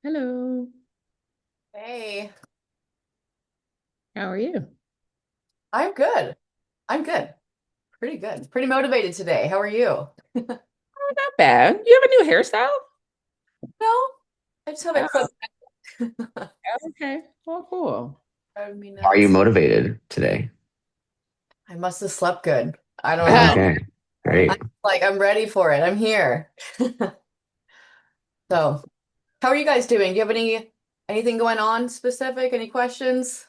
Hello, Hey, how are you? I'm good. I'm good. Pretty good. Pretty motivated today. How are you? Not bad. You have a new hairstyle? No, I just have it Oh, clipped. okay. Well, cool. Driving me Are you nuts. motivated today? I must have slept good. I don't know. Okay, I'm great. I'm ready for it. I'm here. So, how are you guys doing? Do you have anything going on specific? Any questions?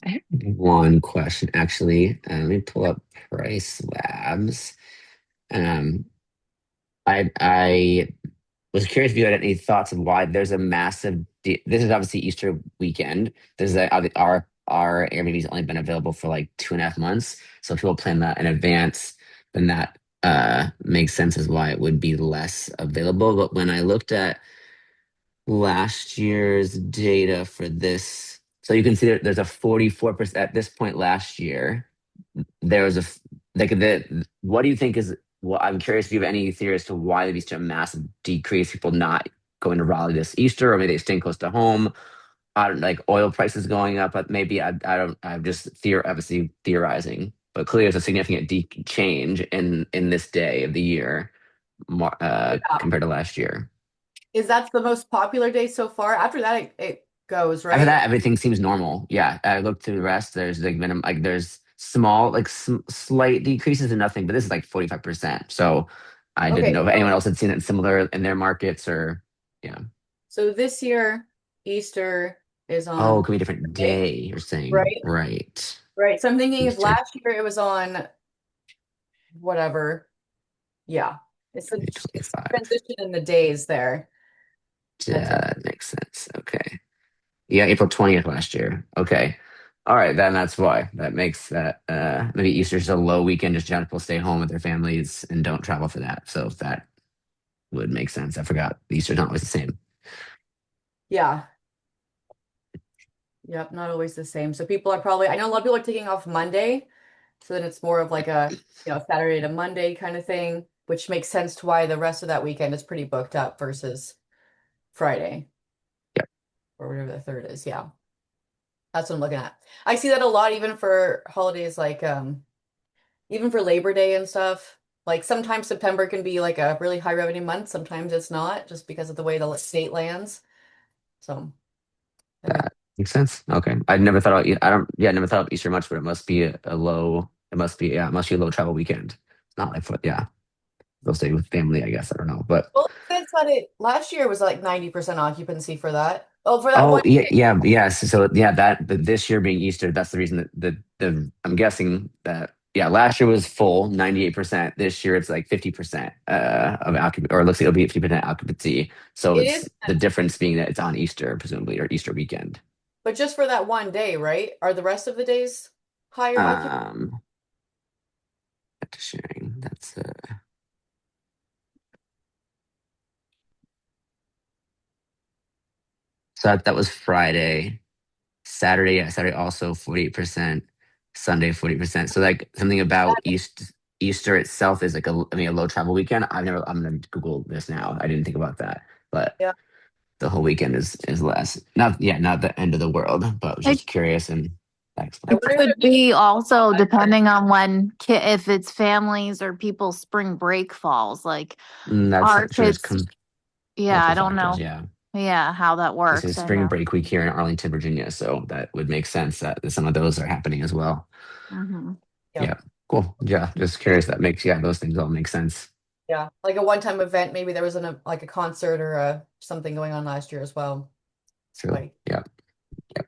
I have one question actually. Let me pull up Price Labs. Um, I was curious if you had any thoughts of why there's a massive. This is obviously Easter weekend. This is our Airbnb's only been available for like 2.5 months. So if people plan that in advance, then that makes sense as why it would be less available. But when I looked at last year's data for this. So you can see that there's a 44% at this point last year. There was like what do you think is well, I'm curious if you have any theory as to why there'd be such a massive decrease, people not going to Raleigh this Easter, or maybe they staying close to home. I don't like oil prices going up, but maybe I don't I'm just obviously theorizing. But clearly there's a significant change in this day of the year Yeah. compared to last year. Is that the most popular day so far? After that, it goes, After right? that, everything seems normal. Yeah, I looked through the rest. There's like minimum, like there's small, like slight decreases in nothing, but this is like 45%. So I didn't Okay, know if anyone else had seen it similar in their markets or yeah. so this year, Easter is Oh, it on could be a different Monday, day. You're saying right? right? Right. So I'm thinking if Easter last year it was on whatever, yeah, it's a 2025. transition in the days there. Yeah, That's that makes sense. Okay. Yeah, April 20th last year. Okay. All right, then that's why. That makes that maybe Easter's a low weekend, just young people stay home with their families and don't travel for that. So that would make sense. I forgot Easter's not always the same. yeah, yep, not always the same. So people are probably I know a lot of people are taking off Monday, so then it's more of like a Saturday to Monday kind of thing, which makes sense to why the rest of that weekend is pretty booked up versus Friday Yeah. or whatever the third is. Yeah, that's what I'm looking at. I see that a lot even for holidays like even for Labor Day and stuff. Like sometimes September can be like a really high revenue month, sometimes it's not, just because of the way the state lands. So that makes That makes sense. Okay. I never thought about I don't yeah, I never thought of Easter much, but it must be a low it must be yeah, it must be a low travel weekend. It's not like for yeah. They'll stay with family, I guess. I don't know. But well, that's what it last year was like 90% occupancy for that. Oh, for that oh one yeah, day. yeah, yes. So yeah, that this year being Easter, that's the reason that the I'm guessing that yeah, last year was full, 98%. This year it's like 50% of occupancy, or it looks like it'll be 50% occupancy. So It it's is, the difference being that it's on Easter, presumably, or Easter weekend. but just for that one day, right? Are the rest of the days higher occupancy? Um, sharing. That's so that was Friday. Saturday, yeah, Saturday also 48%, Sunday 40%. So like something about Easter itself is like I mean a low travel weekend. I'm gonna Google this now. I didn't think about that. But Yeah. the whole weekend is less. Not yeah, not the end of the world, but I was It just curious and that I it explains wonder it. if could there's be also depending on when if it's families or people's spring break falls. Like That's our true. There's kids, yeah, I multiple don't factors, know, yeah. yeah, how that This is works. I spring know. break week here in Arlington, Virginia, so that would make sense that some of those are happening as well. Hmm. yeah, Yeah, cool. Yeah, just curious. That makes yeah, those things all make sense. yeah, like a one-time event. Maybe there was like a concert or something going on last year as well. True. Like, Yeah. Yeah.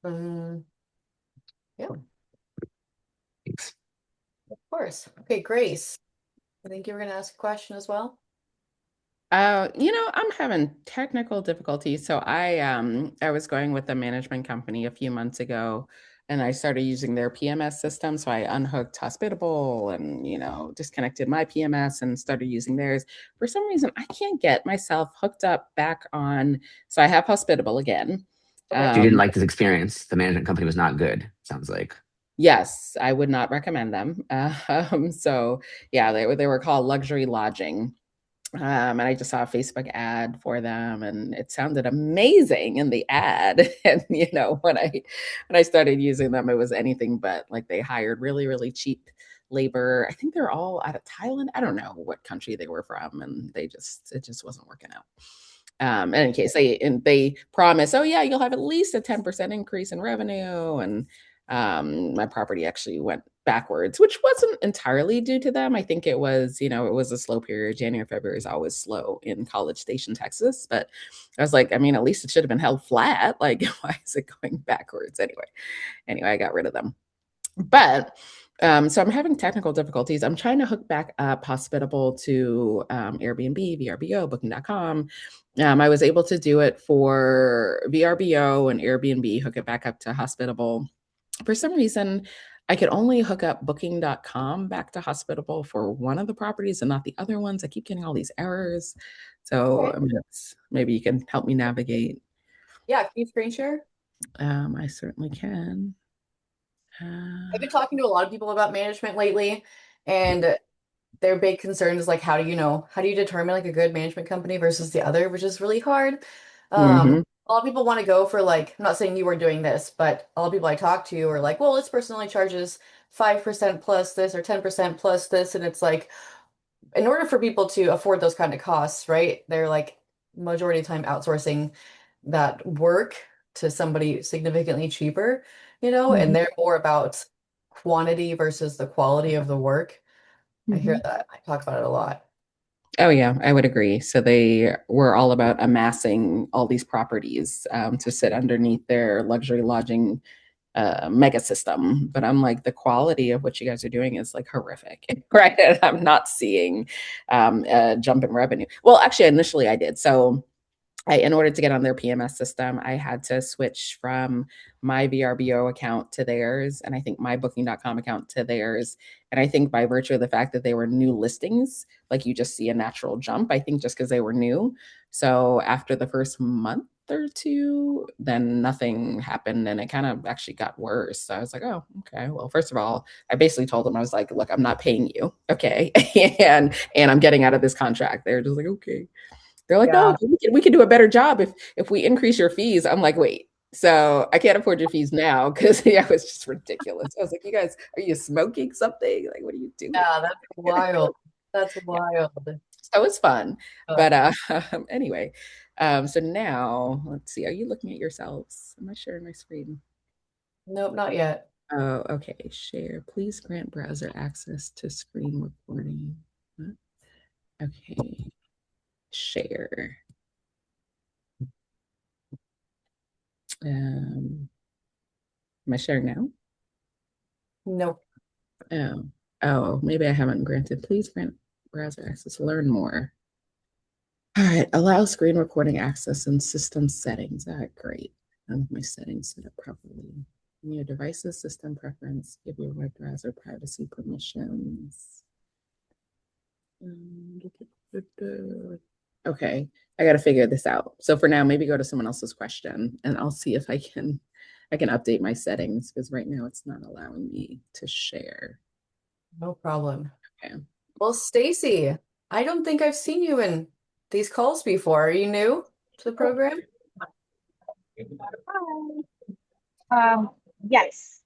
um, yeah, of Thanks. course. Okay, Grace. I think you were going to ask a question as well. I'm having technical difficulties. So I was going with a management company a few months ago and I started using their PMS system. So I unhooked Hospitable and, disconnected my PMS and started using theirs. For some reason, I can't get myself hooked up back on. So I have Hospitable again. Okay. You didn't Um, like this experience. The management company was not good. Sounds like. yes, I would not recommend them. So yeah, they were called Luxury Lodging. And I just saw a Facebook ad for them, and it sounded amazing in the ad. And when I started using them, it was anything but. Like, they hired really, really cheap labor. I think they're all out of Thailand. I don't know what country they were from, and it just wasn't working out. And in case they promise, oh yeah, you'll have at least a 10% increase in revenue, and my property actually went backwards, which wasn't entirely due to them. I think it was, it was a slow period. January, February is always slow in College Station, Texas. But I was like, I mean, at least it should have been held flat. Like, why is it going backwards? Anyway, I got rid of them. But so I'm having technical difficulties. I'm trying to hook back up Hospitable to Airbnb, VRBO, Booking.com. I was able to do it for VRBO and Airbnb, hook it back up to Hospitable. For some reason, I could only hook up Booking.com back to Hospitable for one of the properties and not the other ones. I keep getting all these errors. So Okay. maybe you can help me navigate. Yeah, can you screen share? I certainly can. I've been talking to a lot of people about management lately, and their big concern is like, how do you determine like a good management company versus the other, which is really hard. Mhm. A lot of people want to go for like, I'm not saying you were doing this, but a lot of people I talk to are like, well, this person only charges 5% plus this or 10% plus this. And it's like, in order for people to afford those kind of costs, right? They're like majority of the time outsourcing that work to somebody significantly cheaper, and Mhm. they're more about quantity versus the quality of the work. I hear Mhm. that. I talk about it a lot. Oh yeah, I would agree. So they were all about amassing all these properties to sit underneath their luxury lodging mega system. But I'm like, the quality of what you guys are doing is like horrific, right? And I'm not seeing a jump in revenue. Well, actually, initially I did. So in order to get on their PMS system, I had to switch from my VRBO account to theirs, and I think my Booking.com account to theirs. And I think by virtue of the fact that they were new listings, like, you just see a natural jump, I think, just because they were new. So after the first month or two, then nothing happened, and it kind of actually got worse. So I was like, oh, okay. Well, first of all, I basically told them, I was like, look, I'm not paying you, okay, and I'm getting out of this contract. They're just like, okay. They're like, no, Yeah. we can do a better job if we increase your fees. I'm like, wait, so I can't afford your fees now because yeah, it was just ridiculous. I was like, you guys, are you smoking something? Like, what are you doing? Yeah, that's wild. That's Yeah, wild. so it's fun. Uh, But anyway, so now let's see. Are you looking at yourselves? Am I sharing my screen? nope, not yet. Oh, okay. Share. Please grant browser access to screen recording. What? Okay. Share. Am I sharing now? Nope. Oh, oh, maybe I haven't granted. Please grant browser access. Learn more. All right, allow screen recording access in system settings. All right, great. None of my settings set up properly. In your device's system preference, give your web browser privacy permissions. Okay, I got to figure this out. So for now, maybe go to someone else's question, and I'll see if I can update my settings, because right now it's not allowing me to share. No problem. Okay. Well, Stacy, I don't think I've seen you in these calls before. Are you new to the program? Hi. Yes,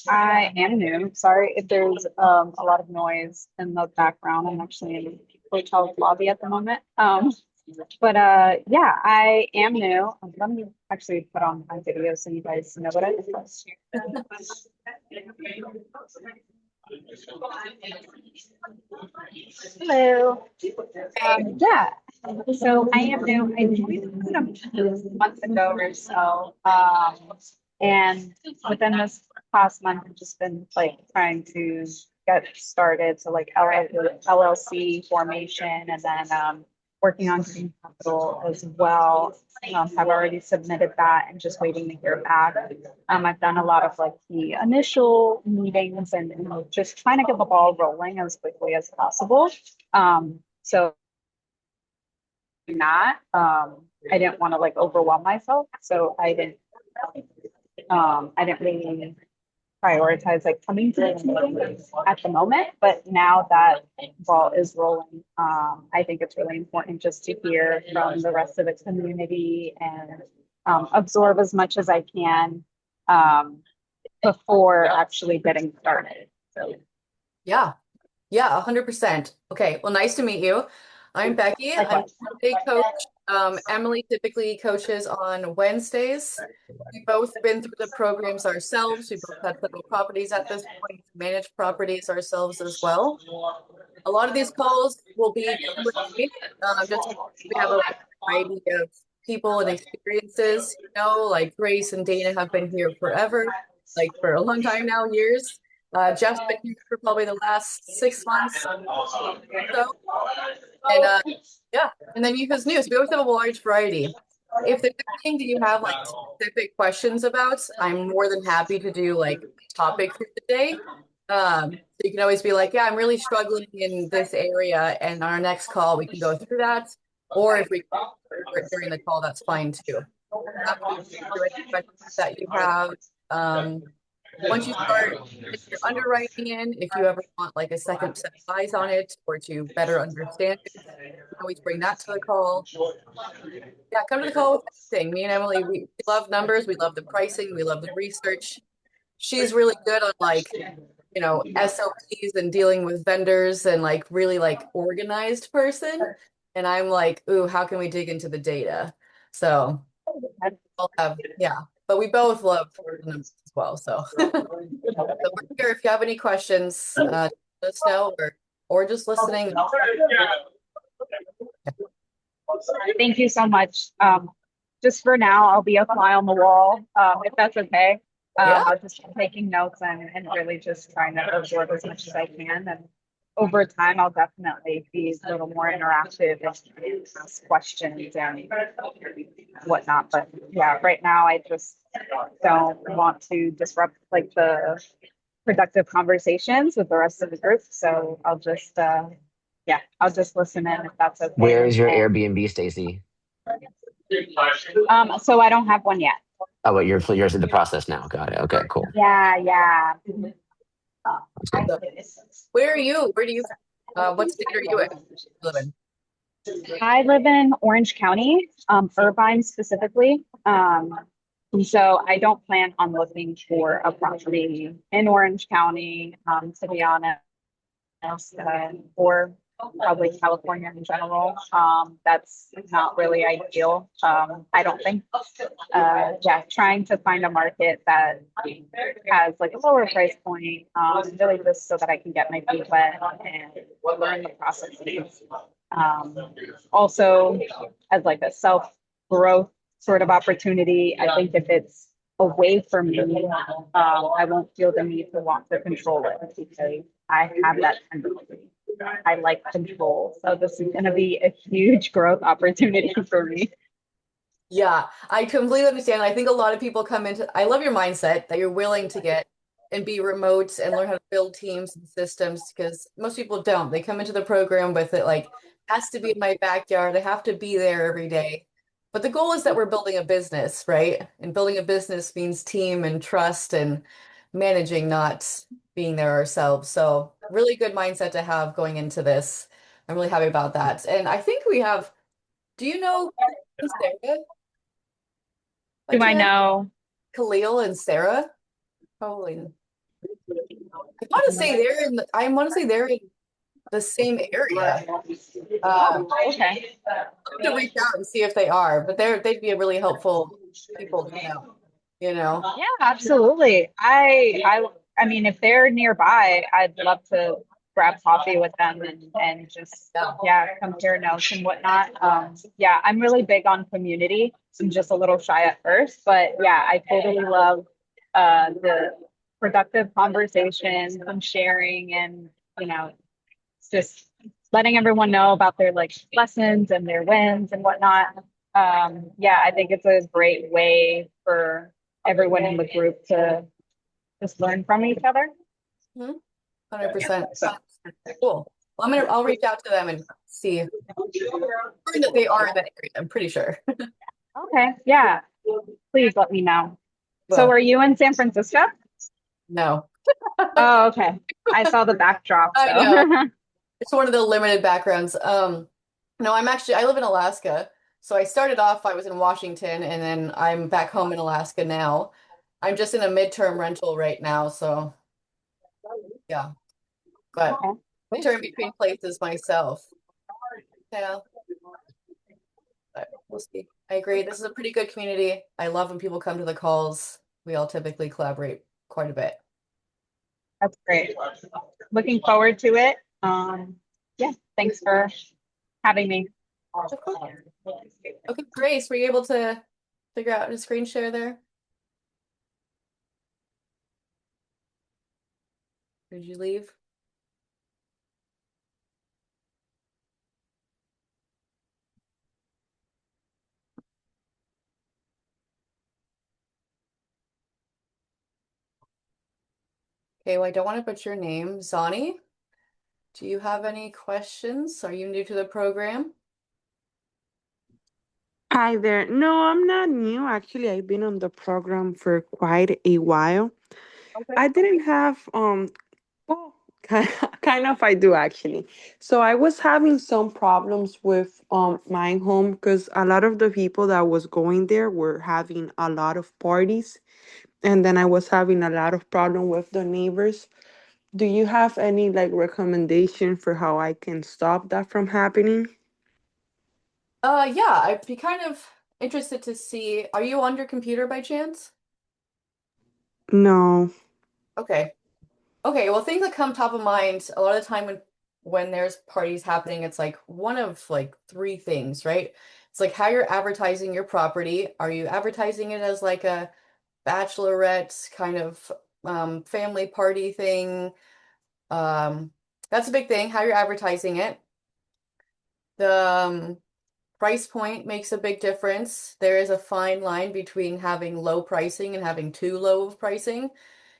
I am new. Sorry if there's a lot of noise in the background. I'm actually in the hotel lobby at the moment. But yeah, I am new. Let me actually put on my video so you guys know what I do. Hello. Yeah. So I am new. I joined about a month ago or so. And within this past month, I've just been like trying to get started. So like LLC formation and then working on green capital as well. Have already submitted that and just waiting to hear back. I've done a lot of like the initial meetings and just trying to get the ball rolling as quickly as possible. So not, I didn't want to like overwhelm myself. So I didn't really prioritize like coming to these meetings at the moment, but now that ball is rolling, I think it's really important just to hear from the rest of the community and absorb as much as I can before actually getting started. So Yeah. Yeah, 100%. Okay, well, nice to meet you. I'm Becky. I'm a coach. Emily typically coaches on Wednesdays. We've both been through the programs ourselves. We both had several properties at this point, managed properties ourselves as well. A lot of these calls will be Q&A, just we have a variety of people and experiences. Like Grace and Dana have been here forever, like for a long time now, years. Jeff's been here for probably the last 6 months or so. And yeah, and then you who's new. So we always have a large variety. If there's anything that you have like specific questions about, I'm more than happy to do like topic for the day. So you can always be like, yeah, I'm really struggling in this area, and on our next call we can go through that. Or if we during the call, that's fine too. Happy to answer any questions that you have. Once you start your underwriting in, if you ever want like a second set of eyes on it or to better understand it, you can always bring that to the call. Yeah, come to the call with everything. Me and Emily, we love numbers, we love the pricing, we love the research. She's really good on like, SOPs and dealing with vendors and like really like organized person. And I'm like, ooh, how can we dig into the data? So I'll have, yeah, but we both love the numbers as well. So, so we're here if you have any questions, let us know or just listening. thank you so much. Just for now, I'll be a fly on the wall, if that's okay. Yeah. I'll just be taking notes and really just trying to absorb as much as I can. And over time, I'll definitely be a little more interactive and ask questions and whatnot. But yeah, right now, I just don't want to disrupt like the productive conversations with the rest of the group. So I'll just, I'll just listen in if that's okay. Where is your And, Airbnb, Stacy? so I don't have one yet. Oh, but you're in the process now. Got it. Okay, cool. Yeah. So, where are you? Where do you, what state are you in? I live in Orange County, Irvine specifically. And so I don't plan on looking for a property in Orange County, to be honest, or probably California in general. That's not really ideal. I don't think. Trying to find a market that has like a lower price point, really just so that I can get my feet wet and learn the processes. Also, as like a self growth sort of opportunity, I think if it's away from me, I won't feel the need to want to control it because I have that tendency. I like control. So this is going to be a huge growth opportunity for me. Yeah, I completely understand. I think a lot of people come into, I love your mindset that you're willing to get and be remote and learn how to build teams and systems because most people don't. They come into the program with it like, has to be in my backyard. I have to be there every day. But the goal is that we're building a business, right? And building a business means team and trust and managing, not being there ourselves. So really good mindset to have going into this. I'm really happy about that. And I think we have, do you know Sarah? Do I know? Khalil and Sarah? Probably. I want to say they're in the same area. Okay. To reach out and see if they are, but they'd be a really helpful people to know. Yeah, absolutely. I mean, if they're nearby, I'd love to grab coffee with them and just compare notes and whatnot. I'm really big on community. I'm just a little shy at first, but yeah, I totally love the productive conversations and sharing and just letting everyone know about their like lessons and their wins and whatnot. I think it's a great way for everyone in the group to just learn from each other. 100%. Cool. Well, I'll reach out to them and see that they are in that area. I'm pretty sure. Okay. Yeah. Please let me know. So Well, are you in San Francisco? No, Oh, okay. I saw the backdrop, I know. so. It's one of the limited backgrounds. No, I live in Alaska. So I started off, I was in Washington, and then I'm back home in Alaska now. I'm just in a midterm rental right now, so yeah. But Okay. midterm between places myself. Yeah, but we'll see. I agree. This is a pretty good community. I love when people come to the calls. We all typically collaborate quite a bit. That's great. Looking forward to it. Yeah, thanks for having me. Of course. Okay, Grace, were you able to figure out a screen share there? Did you leave? Okay, well, I don't want to put your name. Zani, do you have any questions? Are you new to the program? Hi there. No, I'm not new. Actually, I've been on the program for quite a while. Okay. I didn't have well, kind of I do actually. So I was having some problems with my home because a lot of the people that was going there were having a lot of parties, and then I was having a lot of problem with the neighbors. Do you have any like recommendation for how I can stop that from happening? Yeah, I'd be kind of interested to see. Are you on your computer by chance? No. Okay. Okay, well, things that come top of mind a lot of the time when there's parties happening, it's like one of like three things, right? It's like how you're advertising your property. Are you advertising it as like a bachelorette kind of family party thing? Um, that's a big thing, how you're advertising it. The price point makes a big difference. There is a fine line between having low pricing and having too low of pricing,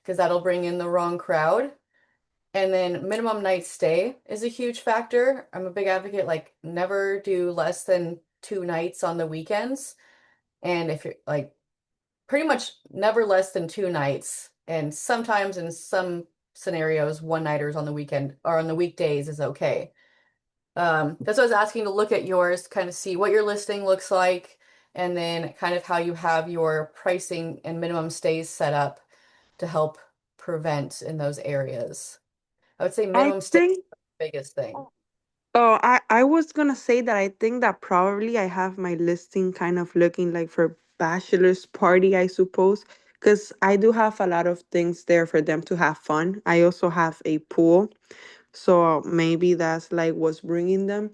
because that'll bring in the wrong crowd. And then minimum night stay is a huge factor. I'm a big advocate, like never do less than 2 nights on the weekends. And if you're like pretty much never less than 2 nights, and sometimes in some scenarios, one-nighters on the weekend or on the weekdays is okay. That's what I was asking to look at yours, kind of see what your listing looks like, and then kind of how you have your pricing and minimum stays set up to help prevent in those areas. I would say I minimum stay is think the biggest thing. Oh, I was gonna say that I think that probably I have my listing kind of looking like for bachelor's party, I suppose, because I do have a lot of things there for them to have fun. I also have a pool, so maybe that's like what's bringing them.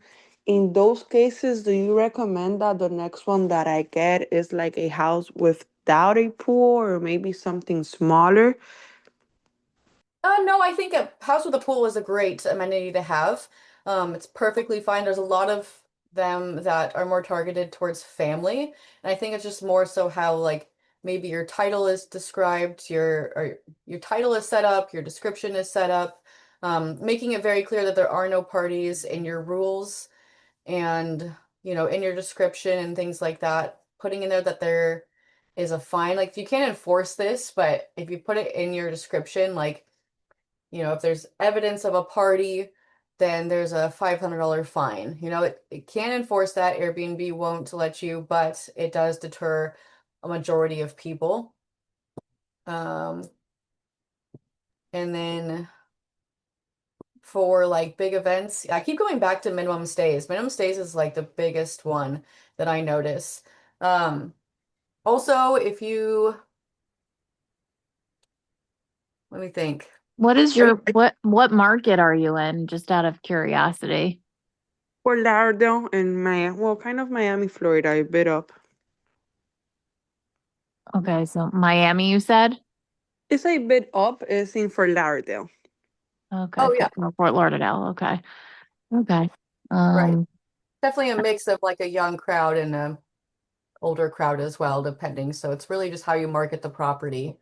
In those cases, do you recommend that the next one that I get is like a house without a pool or maybe something smaller? No, I think a house with a pool is a great amenity to have. It's perfectly fine. There's a lot of them that are more targeted towards family, and I think it's just more so how like maybe your title is described, your title is set up, your description is set up, making it very clear that there are no parties in your rules and in your description and things like that. Putting in there that there is a fine. Like you can't enforce this, but if you put it in your description, like if there's evidence of a party, then there's a $500 fine. It can enforce that. Airbnb won't let you, but it does deter a majority of people. Um, and then for like big events, I keep going back to minimum stays. Minimum stays is like the biggest one that I notice. Um, Also, if you, let me think. What is Are you, your what market are you in? Just out of curiosity. Fort Lauderdale and Miami, well, kind of Miami, Florida, a bit up. Okay, so Miami, you said? It's a bit up, it's in Fort Lauderdale. Okay, oh yeah, Fort Lauderdale. Okay. Okay. right. Um, Definitely a mix of like a young crowd and a older crowd as well, depending. So it's really just how you market the property.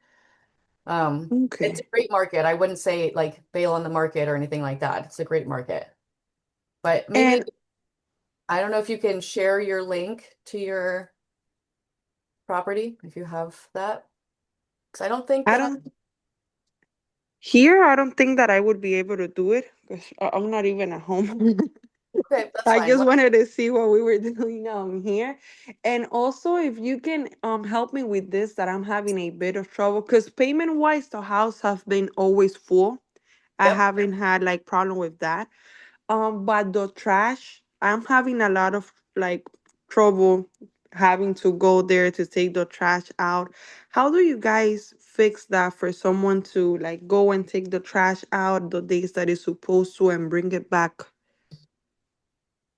It's a Okay. great market. I wouldn't say like bail on the market or anything like that. It's a great market. But maybe And I don't know if you can share your link to your property if you have that. Because I don't think I don't Here, I don't think that I would be able to do it because I'm not even at home. Okay, that's I fine. just wanted to see what we were doing here. And also if you can help me with this, that I'm having a bit of trouble because payment wise the house have been always full. I Yep. haven't had like problem with that. But the trash, I'm having a lot of like trouble having to go there to take the trash out. How do you guys fix that for someone to like go and take the trash out the days that it's supposed to and bring it back?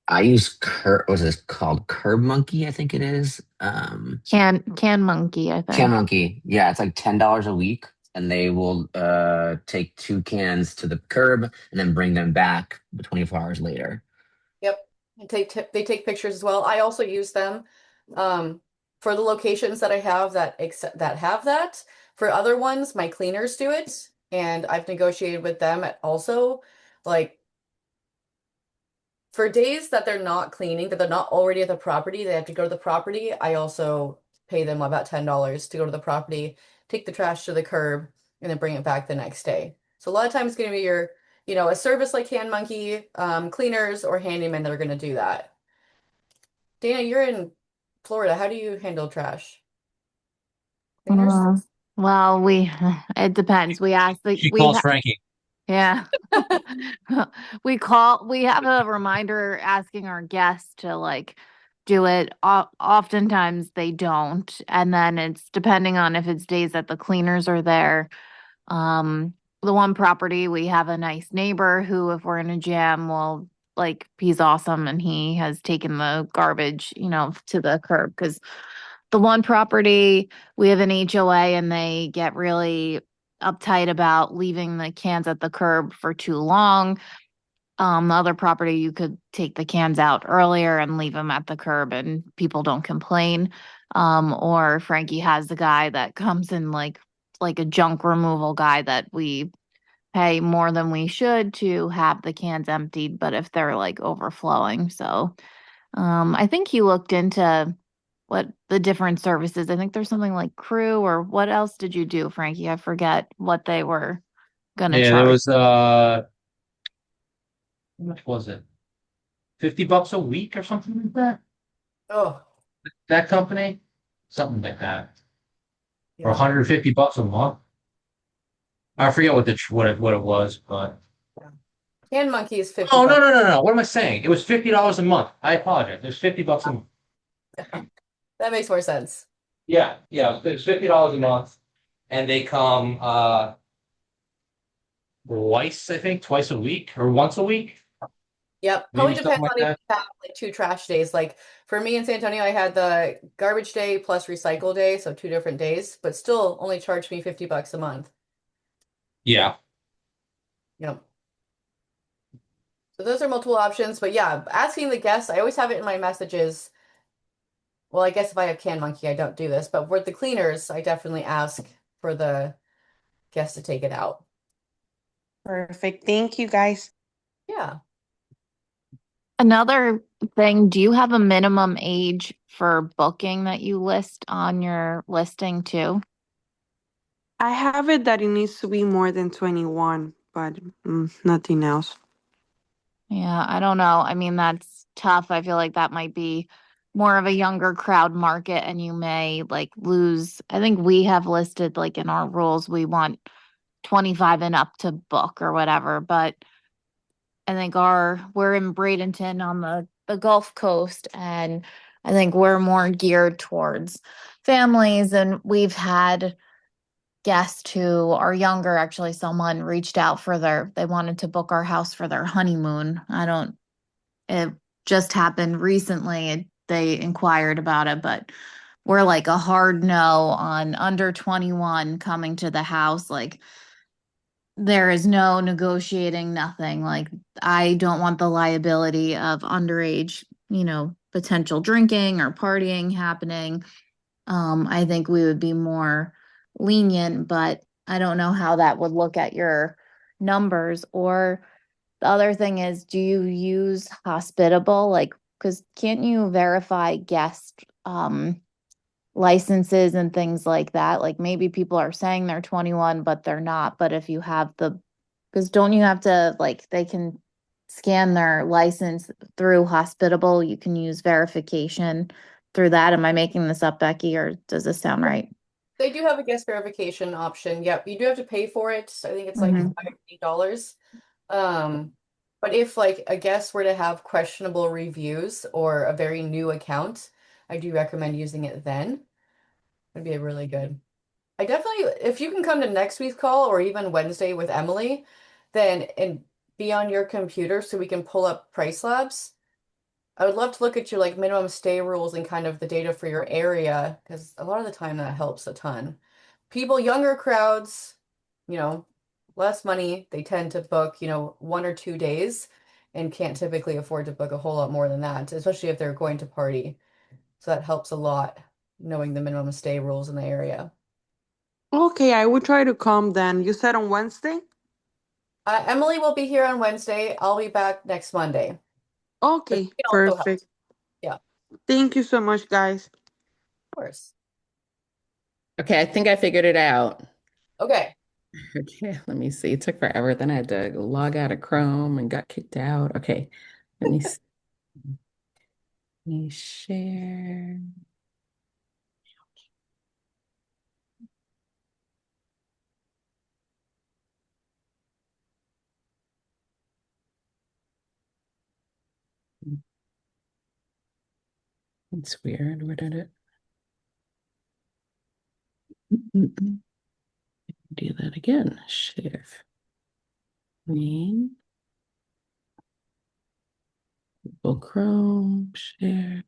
I use what's this called? Curb Monkey, I think it is. Can monkey, I Can think. Monkey. Yeah, it's like $10 a week, and they will take 2 cans to the curb and then bring them back 24 hours later. Yep. And they take pictures as well. I also use them um, for the locations that I have that have that. For other ones, my cleaners do it, and I've negotiated with them also. Like for days that they're not cleaning, that they're not already at the property, they have to go to the property. I also pay them about $10 to go to the property, take the trash to the curb, and then bring it back the next day. So a lot of times it's going to be a service like Hand Monkey, cleaners or handymen that are going to do that. Dana, you're in Florida. How do you handle trash? Cleaners? Uh, well, it depends. We ask the, She calls Frankie. yeah. We have a reminder asking our guests to like do it. Oftentimes they don't. And then it's depending on if it's days that the cleaners are there. Um, the one property we have a nice neighbor who, if we're in a jam, will like he's awesome and he has taken the garbage, to the curb because the one property we have an HOA and they get really uptight about leaving the cans at the curb for too long. The other property you could take the cans out earlier and leave them at the curb and people don't complain. Or Frankie has the guy that comes in like a junk removal guy that we pay more than we should to have the cans emptied, but if they're like overflowing. So I think he looked into what the different services. I think there's something like crew or what else did you do, Frankie? I forget what they were gonna Yeah, there charge. was how much was it? $50 a week or something like that? Oh, That company? Something like that. Or yeah. $150 a month. I forget what it was, but Hand Monkey is 50 oh no bucks. no no no. What am I saying? It was $50 a month. I apologize. It was $50 a month. That makes more sense. Yeah, it's $50 a month. And they come twice, I think, twice a week or once a week. Yep. Probably Maybe depends something like on if that. you have like two trash days. Like for me in San Antonio, I had the garbage day plus recycle day, so 2 different days, but still only charged me $50 a month. Yeah. Yep. So those are multiple options, but yeah, asking the guests, I always have it in my messages. Well, I guess if I have Can Monkey, I don't do this, but with the cleaners, I definitely ask for the guests to take it out. Perfect. Thank you guys. Yeah. Another thing, do you have a minimum age for booking that you list on your listing too? I have it that it needs to be more than 21, but nothing else. Yeah, I don't know. I mean, that's tough. I feel like that might be more of a younger crowd market and you may like lose. I think we have listed like in our rules, we want 25 and up to book or whatever, but I think we're in Bradenton on the Gulf Coast and I think we're more geared towards families and we've had guests who are younger. Actually, someone reached out for they wanted to book our house for their honeymoon. It just happened recently. They inquired about it, but we're like a hard no on under 21 coming to the house. Like there is no negotiating, nothing. Like I don't want the liability of underage, potential drinking or partying happening. I think we would be more lenient, but I don't know how that would look at your numbers. Or the other thing is, do you use hospitable? Like, because can't you verify guest licenses and things like that. Like maybe people are saying they're 21, but they're not. But if you have because don't you have to, like, they can scan their license through Hospitable? You can use verification through that. Am I making this up, Becky, or does this sound right? They do have a guest verification option. Yep, you do have to pay for it. I think it's like Mhm. $5 but if like a guest were to have questionable reviews or a very new account, I do recommend using it then. It'd be really good. I definitely, if you can come to next week's call or even Wednesday with Emily, then and be on your computer so we can pull up price labs. I would love to look at your like minimum stay rules and kind of the data for your area because a lot of the time that helps a ton. People, younger crowds, you know, less money, they tend to book, 1 or 2 days and can't typically afford to book a whole lot more than that, especially if they're going to party. So that helps a lot knowing the minimum stay rules in the area. Okay, I will try to come then. You said on Wednesday? Emily will be here on Wednesday. I'll be back next Monday. But Okay, she can also help. perfect. Yeah, of Thank you so much, guys. course. Okay, I think I figured it out. Okay. Okay, let me see. It took forever. Then I had to log out of Chrome and got kicked out. Okay, let me see. Let me share. It's weird. Where did it? Do that again. Shift. Name. Google Chrome. Share.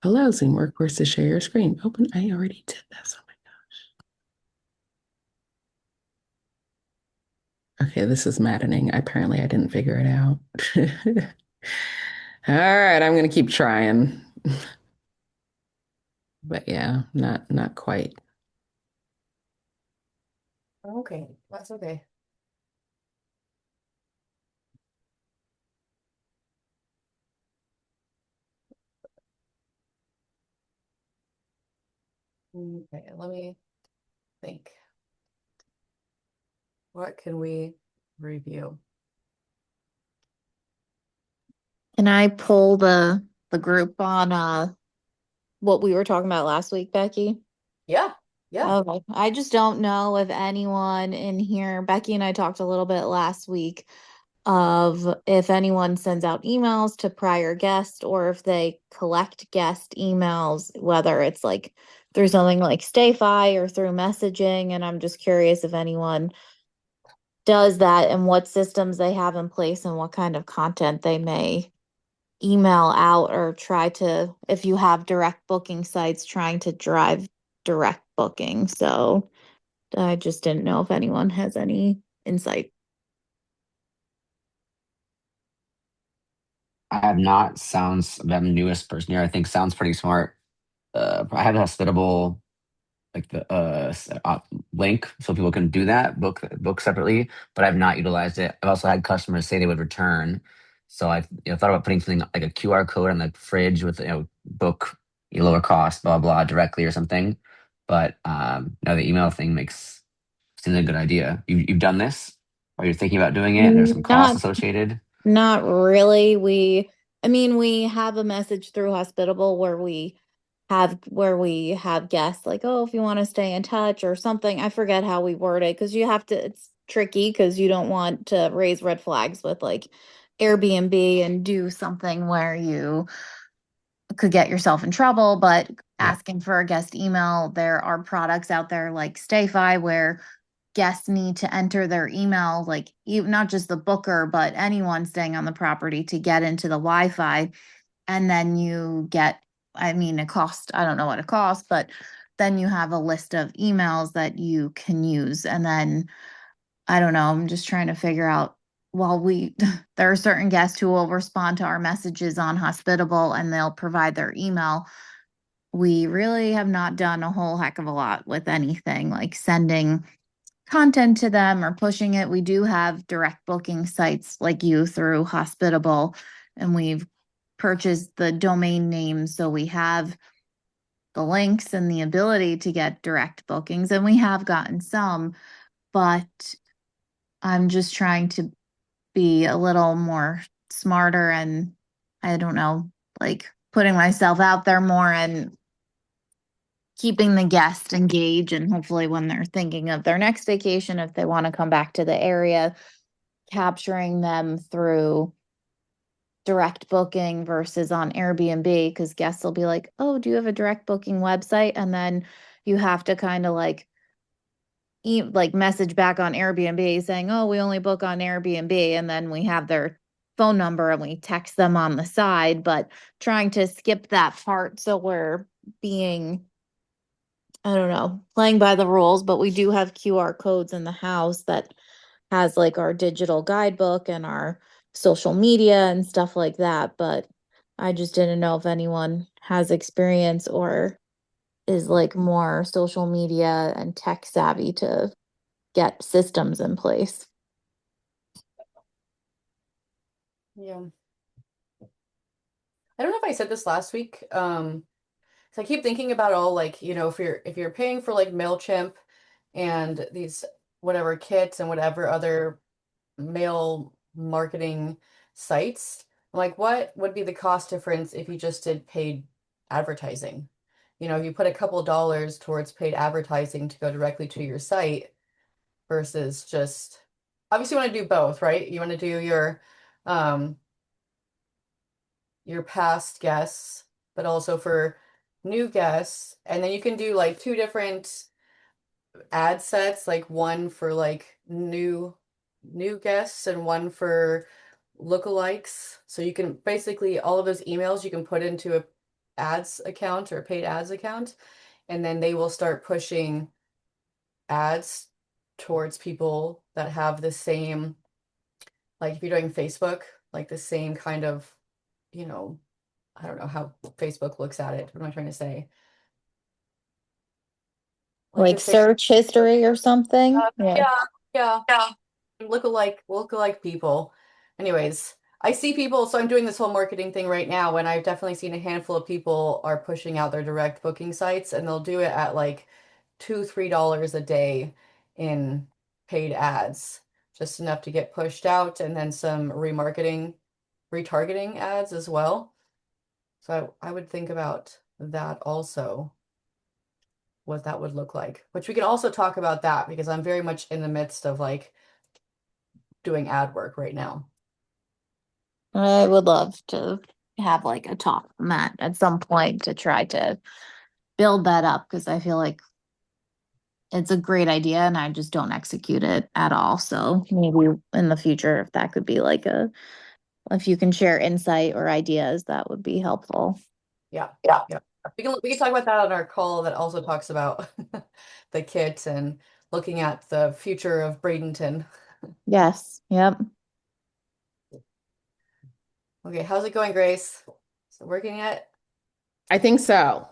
Allow Zoom workforce to share your screen. Open. I already did this. Oh my. Okay, this is maddening. Apparently, I didn't figure it out. All right, I'm gonna keep trying. But yeah, not quite. Okay, that's okay. Okay, let me think. What can we review? Can I pull the group on what we were talking about last week, Becky? Yeah, yeah. Okay. I just don't know if anyone in here, Becky and I talked a little bit last week of if anyone sends out emails to prior guests or if they collect guest emails, whether it's like through something like StayFi or through messaging. And I'm just curious if anyone does that and what systems they have in place and what kind of content they may email out or try to, if you have direct booking sites trying to drive direct booking. So I just didn't know if anyone has any insight. I have not. I'm the newest person here. I think sounds pretty smart. I have a hospitable like the link so people can do that book separately, but I've not utilized it. I've also had customers say they would return, so I've thought about putting something like a QR code on the fridge with book lower cost blah blah directly or something. But no, the email thing makes seems like a good idea. You've done this, or you're thinking about doing it, and there's some costs Not associated. Not really. I mean, we have a message through Hospitable where we have guests like, oh, if you want to stay in touch or something. I forget how we word it because you have to, it's tricky because you don't want to raise red flags with like Airbnb and do something where you could get yourself in trouble, but Yeah. asking for a guest email, there are products out there like StayFi where guests need to enter their email, like not just the booker, but anyone staying on the property to get into the Wi-Fi. And then you get, I mean, it costs, I don't know what it costs, but then you have a list of emails that you can use. And then I don't know, I'm just trying to figure out, while there are certain guests who will respond to our messages on Hospitable and they'll provide their email. We really have not done a whole heck of a lot with anything like sending content to them or pushing it. We do have direct booking sites like you through Hospitable, and we've purchased the domain name. So we have the links and the ability to get direct bookings, and we have gotten some, but I'm just trying to be a little more smarter and I don't know, like putting myself out there more and keeping the guest engaged. And hopefully, when they're thinking of their next vacation, if they want to come back to the area, capturing them through direct booking versus on Airbnb, because guests will be like, oh, do you have a direct booking website? And then you have to kind of like message back on Airbnb saying, oh, we only book on Airbnb. And then we have their phone number and we text them on the side, but trying to skip that part. So we're being, I don't know, playing by the rules, but we do have QR codes in the house that has like our digital guidebook and our social media and stuff like that. But I just didn't know if anyone has experience or is like more social media and tech savvy to get systems in place. Yeah. I don't know if I said this last week. So I keep thinking about all like, if you're paying for like MailChimp and these whatever kits and whatever other mail marketing sites, I'm like, what would be the cost difference if you just did paid advertising? If you put a couple dollars towards paid advertising to go directly to your site versus just obviously you want to do both, right? You want to do um your past guests, but also for new guests. And then you can do like two different ad sets, like one for like new guests and one for lookalikes. So you can basically all of those emails you can put into a ads account or paid ads account, and then they will start pushing ads towards people that have the same, like if you're doing Facebook, like the same kind of, you know, I don't know how Facebook looks at it. What am I trying to say? Like the Like same, search history or something. Yeah. yeah, yeah. Look alike people. Anyways, I see people, so I'm doing this whole marketing thing right now, and I've definitely seen a handful of people are pushing out their direct booking sites, and they'll do it at like $2, $3 a day in paid ads, just enough to get pushed out, and then some retargeting ads as well. So I would think about that also, what that would look like, which we can also talk about that because I'm very much in the midst of like doing ad work right now. I would love to have like a talk on that at some point to try to build that up because I feel like it's a great idea and I just don't execute it at all. So maybe in the future, if that could be like if you can share insight or ideas, that would be helpful. Yeah. Yeah. Yeah. We can talk about that on our call that also talks about the kit and looking at the future of Bradenton. Yes. Yep. Okay, how's it going, Grace? Is it working yet? I think so.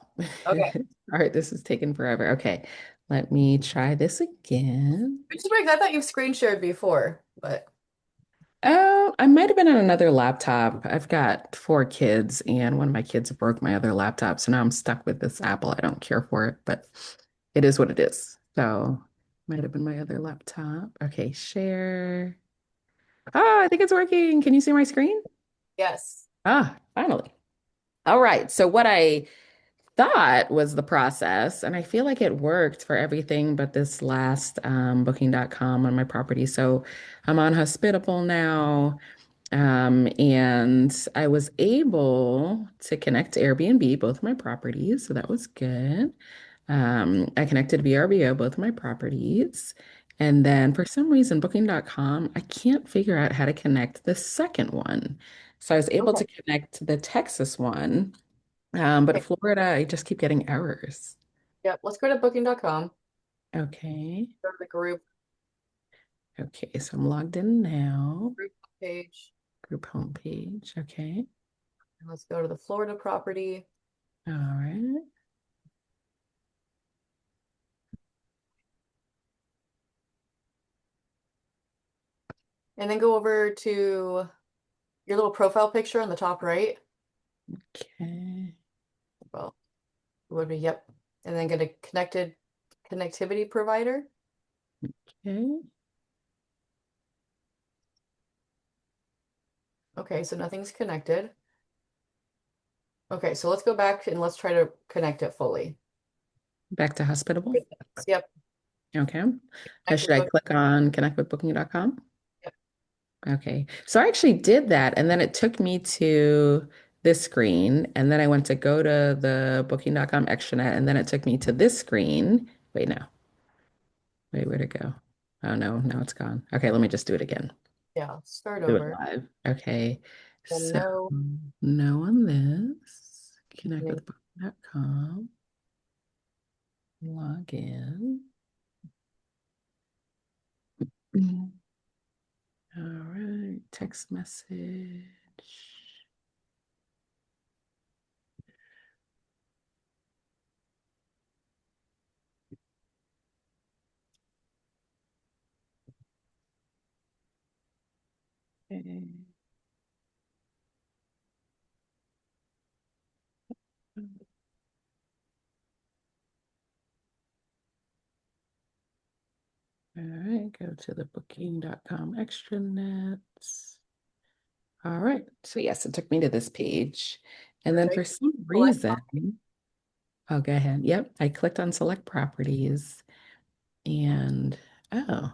Okay. All right, this is taking forever. Okay, let me try this again. Which is weird 'cause I thought you've screen shared before, but Oh, I might have been on another laptop. I've got four kids, and one of my kids broke my other laptop, so now I'm stuck with this Apple. I don't care for it, but it is what it is. So, might have been my other laptop. Okay, share. Oh, I think it's working. Can you see my screen? yes. Ah, finally. All right. So, what I thought was the process, and I feel like it worked for everything but this last booking.com on my property. So, I'm on Hospitable now. And I was able to connect to Airbnb, both my properties. So that was good. I connected to VRBO, both of my properties. And then for some reason, booking.com, I can't figure out how to connect the second one. So I was able Okay. to connect to the Texas one. But Okay. Florida, I just keep getting errors. Yep. Let's go to booking.com. Okay. Go to the Okay. So I'm logged in now. group page. Group homepage. Okay. And let's go to the Florida property. All right. And then go over to your little profile picture on the top right. Okay. Well, would be, yep. And then get a connectivity provider. Okay. Okay, so nothing's connected. Okay, so let's go back and let's try to connect it fully. Back to hospitable. Yep. Okay. Connect Should with I book. click on connect with booking.com? Yep. Okay. So I actually did that and then it took me to this screen and then I went to go to the booking.com extranet and then it took me to this screen. Wait, no. Wait, where'd it go? Oh no, now it's gone. Okay, let me just do it again. Yeah, start Do it over. live. Okay. Then So no. no on this. Connect Yeah. with booking.com. Log in. All right, text message. Okay. All right, go to the booking.com extranets. All right, so yes, it took me to this page. And then for some reason, oh, go ahead. Yep, I clicked on select properties and oh,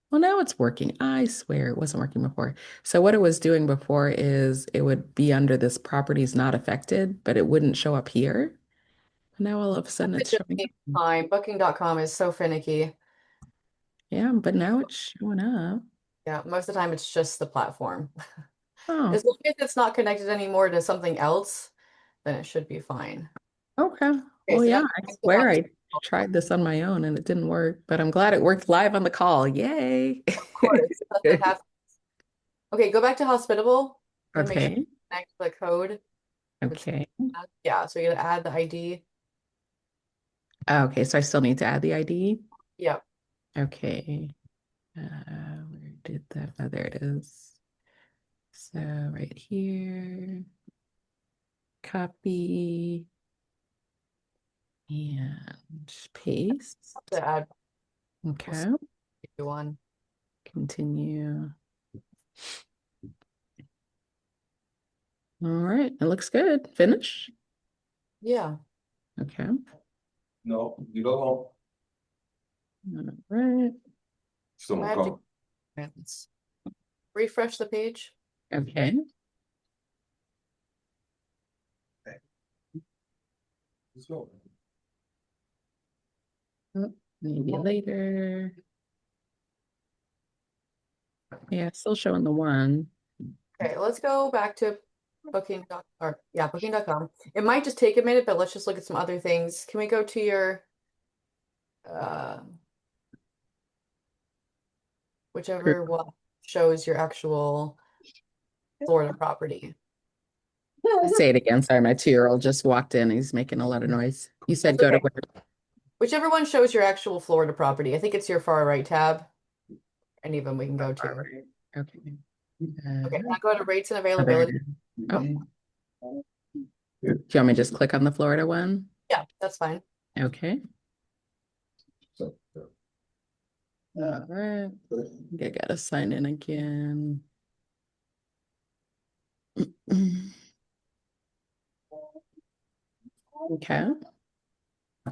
well, now it's working. I swear it wasn't working before. So what it was doing before is it would be under this properties not affected, but it wouldn't show up here. Now all of a sudden it's It just showing takes up. time. Booking.com is so finicky. Yeah, but now it's showing up. Yeah, most of the time it's just the platform. Oh, As long as it's not connected anymore to something else, then it should be fine. okay. Okay, Well, so yeah, now I swear I tried this on my own and it didn't work, but I'm glad it worked live on the call. Yay. of course, that's what happens. Okay, go back to hospitable and make sure Okay. you connect the code. Okay. Yeah, so you gotta add the ID. Okay, so I still need to add the ID. Yep. Okay. Where did that? Oh, there it is. So right here, copy and paste. To add Okay. one. Continue. All right, it looks good. Finish. Yeah. Okay. No, you go home. All right. Still I won't have to come. refresh the page. Okay. Let's go. Oh, maybe later. Yeah, still showing the one. Okay, let's go back to booking.com. It might just take a minute, but let's just look at some other things. Can we go to your uh, whichever one shows your actual Florida property? Say it again. Sorry, my 2-year-old just walked in. He's making a lot of noise. You said That's go to okay. where? Whichever one shows your actual Florida property. I think it's your far right tab. Any of them we can go to. Okay. Okay, now go to rates and Oh, there it availability. is. Oh. Do you want me to just click on the Florida one? Yeah, that's fine. Okay. All right. I gotta sign in again. Okay.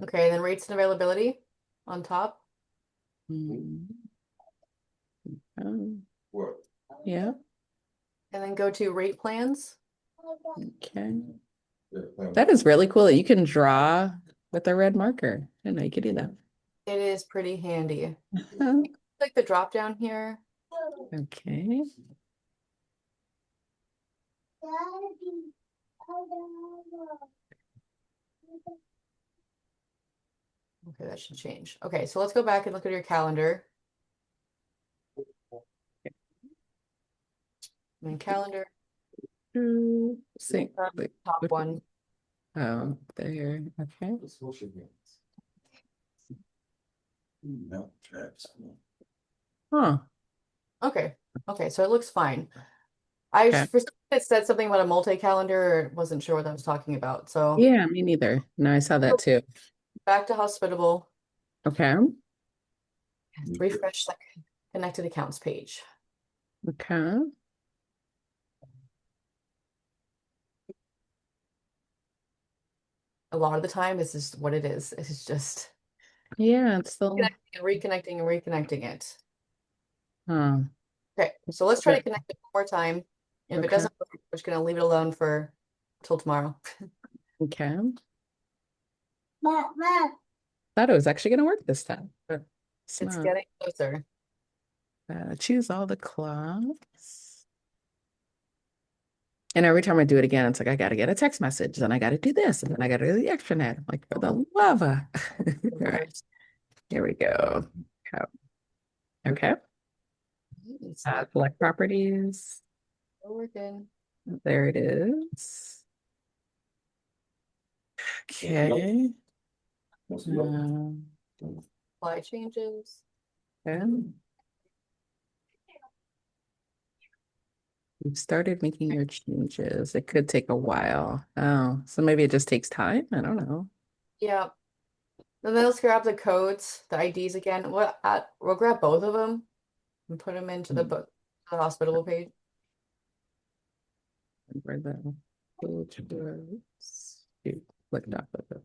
Okay, then rates and availability on top. What? Yeah. And then go to rate plans. Okay. Yeah, That is really cool that you can draw with a red marker. I didn't know you could do that. It is pretty handy. Click the drop down here. Okay. Okay, that should change. Okay, so let's go back and look at your calendar. And then calendar, Sync. Wait, top which one. Oh, there. Okay. Let's wash your hands. No, traps. Huh. Okay, okay, so it looks fine. Okay. for some reason it said something about a multi-calendar, wasn't sure what I was talking about. So Yeah, me neither. No, I saw that too. back to hospitable, Okay. refresh that connected accounts page. Okay. A lot of the time, this is what it is. It's just Yeah, it's still. reconnecting and reconnecting it. Huh. Okay, so let's try to connect it one more time. If it Okay. doesn't work, we're just gonna leave it alone for till tomorrow. Okay. Thought it was actually going to work this time, but it's It's not. getting closer. Choose all the clocks. And every time I do it again, it's like I got to get a text message, then I got to do this, and then I got to do the extranet. I'm like, for the love of. All right, here we go. Okay. Select properties. Still working. There it is. Okay. Apply changes. Okay. You've started making your changes. It could take a while. Oh, so maybe it just takes time. I don't know. Yeah. And then let's grab the codes, the IDs again. We'll grab both of them and put them into the book, the hospitable page. Where the page was. You clicked off of it.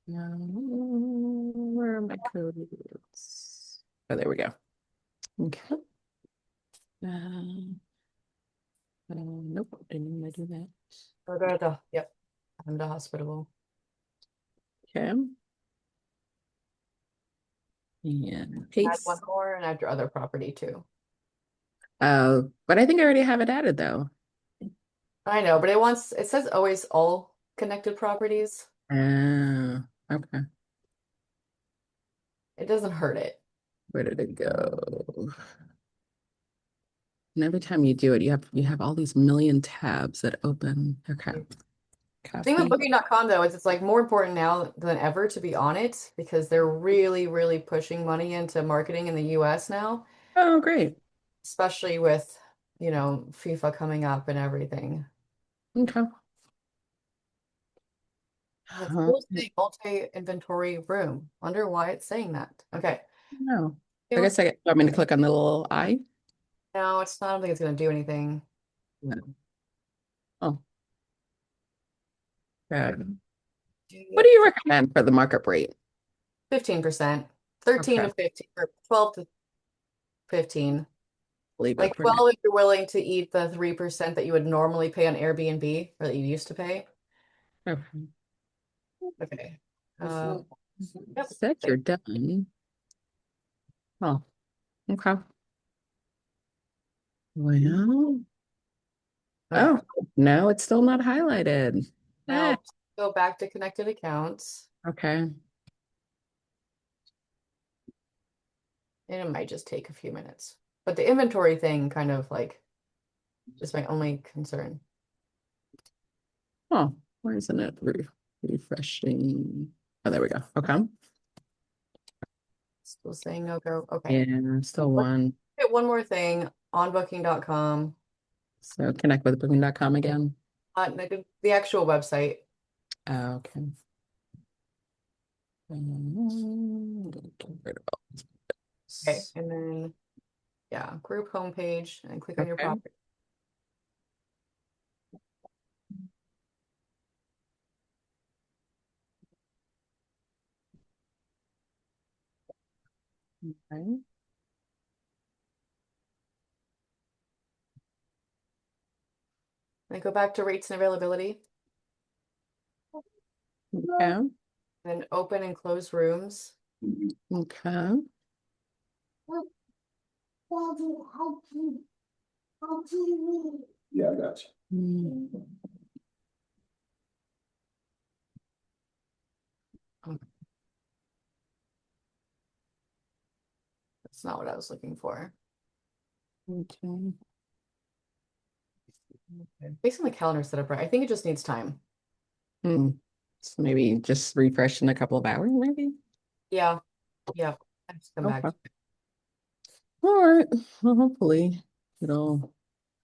Where are my codes? Oh, there we go. Okay. Nope, didn't want to do that. We'll go to the, yep, I'm the hospitable. Okay. And Add paste. one more and add your other property too. But I think I already have it added though. I know, but it says always all connected properties. Okay. It doesn't hurt it. Where did it go? And every time you do it, you have all these million tabs that open. Okay. The thing with Copy. Booking.com though is it's like more important now than ever to be on it because they're really, really pushing money into marketing in the US now, Oh, great. especially with, FIFA coming up and everything. Okay. It's still saying multi-inventory room. Wonder why it's saying that. Okay. No. I guess I want me to click on the little eye. No, it's not. I don't think it's going to do anything. No. Oh. What do you recommend for the markup rate? 15%, 13 Okay. to 15, or 12 to 15. Leave it Like for now. 12 if you're willing to eat the 3% that you would normally pay on Airbnb or that you used to pay. Okay. Okay. Yep. Said you're done. Oh, okay. Well, Okay. oh, no, it's still not highlighted. Now go back to connected accounts. Okay. And it might just take a few minutes. But the inventory thing kind of like is my only concern. Oh, why isn't it refreshing? Oh, there we go. Okay. Still saying no go. Okay. Yeah, still Let's one. get one more thing on booking.com. So connect with booking.com again. The actual website. Okay. Okay. And then, yeah, group homepage and click on your Okay. property. Okay. Then go back to rates and availability. Okay. Then open and close rooms. Okay. Yeah, I got you. That's not what I was looking for. Okay. Based on the calendar setup, right? I think it just needs time. So maybe just refresh in a couple of hours, maybe? Yeah. Yeah. I have to come back. Okay. All right. Well, hopefully it'll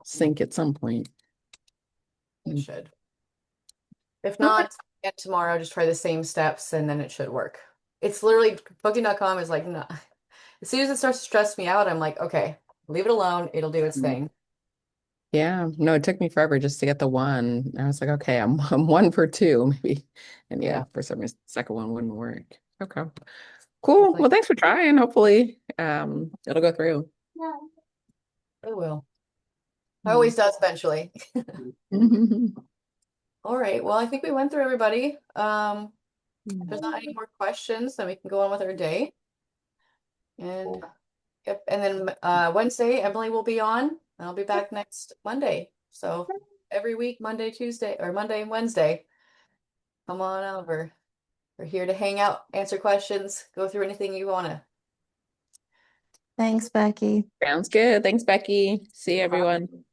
sync at some point. It Mm. should. If Okay. not, yet tomorrow, just try the same steps and then it should work. It's literally booking.com is like, no. As soon as it starts to stress me out, I'm like, okay, leave it alone. It'll do its thing. Yeah, no, it took me forever just to get the one. I was like, okay, I'm one for two, maybe. And yeah, Yeah. for some reason, the second one wouldn't work. Okay. Cool. It's like, Well, thanks for trying. Hopefully, it'll go through. it will. It always does eventually. All right. Well, I think we went through everybody. If there's not any more questions, then we can go on with our day. And yep. And then Wednesday, Emily will be on, and I'll be back next Monday. So every week, Monday, Tuesday, or Monday and Wednesday, come on over. We're here to hang out, answer questions, go through anything you want to. Thanks, Becky. Sounds good. Thanks, Becky. See you, everyone.